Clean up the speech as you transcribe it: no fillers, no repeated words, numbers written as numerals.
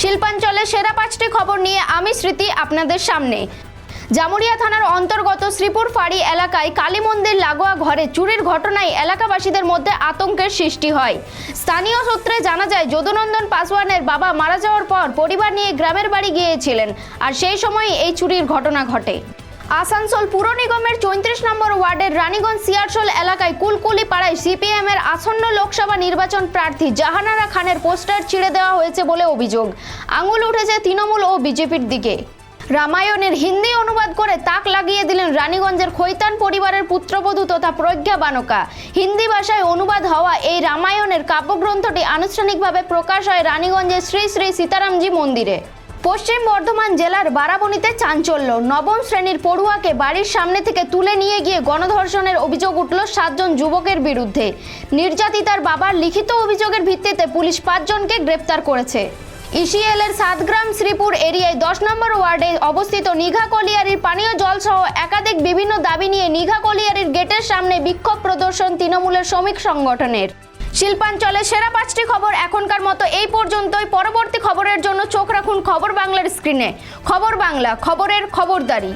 শিল্পাঞ্চলের সেরা 5টি খবর নিয়ে আমি স্মৃতি আপনাদের সামনে। জামুরিয়া থানার অন্তর্গত শ্রীপুর ফাঁড়ি এলাকায় কালী মন্দির লাগোয়া ঘরে চুরির ঘটনায় এলাকাবাসীদের মধ্যে আতঙ্কের সৃষ্টি হয়। স্থানীয় সূত্রে জানা যায়, যদুনন্দন পাসওয়ানের বাবা মারা যাওয়ার পর পরিবার নিয়ে গ্রামের বাড়ি গিয়েছিলেন, আর সেই সময় এই চুরির ঘটনা ঘটে। আসানসোল পুর নিগমের 34 নম্বর ওয়ার্ডের রানীগঞ্জ সিয়ারশোল এলাকায় কুলকুলি পাড়ায় সিপিএম এর আসন্ন লোকসভা নির্বাচন প্রার্থী জাহানারা খানের পোস্টার ছিঁড়ে দেওয়া হয়েছে বলে অভিযোগ। আঙুল উঠেছে তৃণমূল ও বিজেপির দিকে। রামায়ণের হিন্দি অনুবাদ করে তাক লাগিয়ে দিলেন রানীগঞ্জের খৈতান পরিবারের পুত্রবধূ তথা প্রজ্ঞা বানকা। হিন্দি ভাষায় অনুবাদ হওয়া এই রামায়ণের কাব্যগ্রন্থটি আনুষ্ঠানিকভাবে প্রকাশ হয় রানীগঞ্জের শ্রী শ্রী সীতারামজি মন্দিরে। পশ্চিম বর্ধমান জেলার বারাবণীতে চাঞ্চল্য। নবম শ্রেণীর পড়ুয়াকে বাড়ির সামনে থেকে তুলে নিয়ে গিয়ে গণধর্ষণের অভিযোগ উঠল 7 জন যুবকের বিরুদ্ধে। নির্যাতিতার বাবার লিখিত অভিযোগের ভিত্তিতে পুলিশ 5 জনকে গ্রেপ্তার করেছে। ইসিএলের 7 গ্রাম শ্রীপুর এরিয়ায় 10 নম্বর ওয়ার্ডে অবস্থিত নিঘা কলিয়ারির পানীয় জল সহ একাধিক বিভিন্ন দাবি নিয়ে নিঘা কলিয়ারির গেটের সামনে বিক্ষোভ প্রদর্শন তৃণমূলের শ্রমিক সংগঠনের। শিল্পাঞ্চলের সেরা 5টি খবর এখনকার মতো এই পর্যন্তই। পরবর্তী খবরের জন্য চোখ রাখুন খবর বাংলার স্ক্রিনে। খবর বাংলা, খবরের খবরদারি।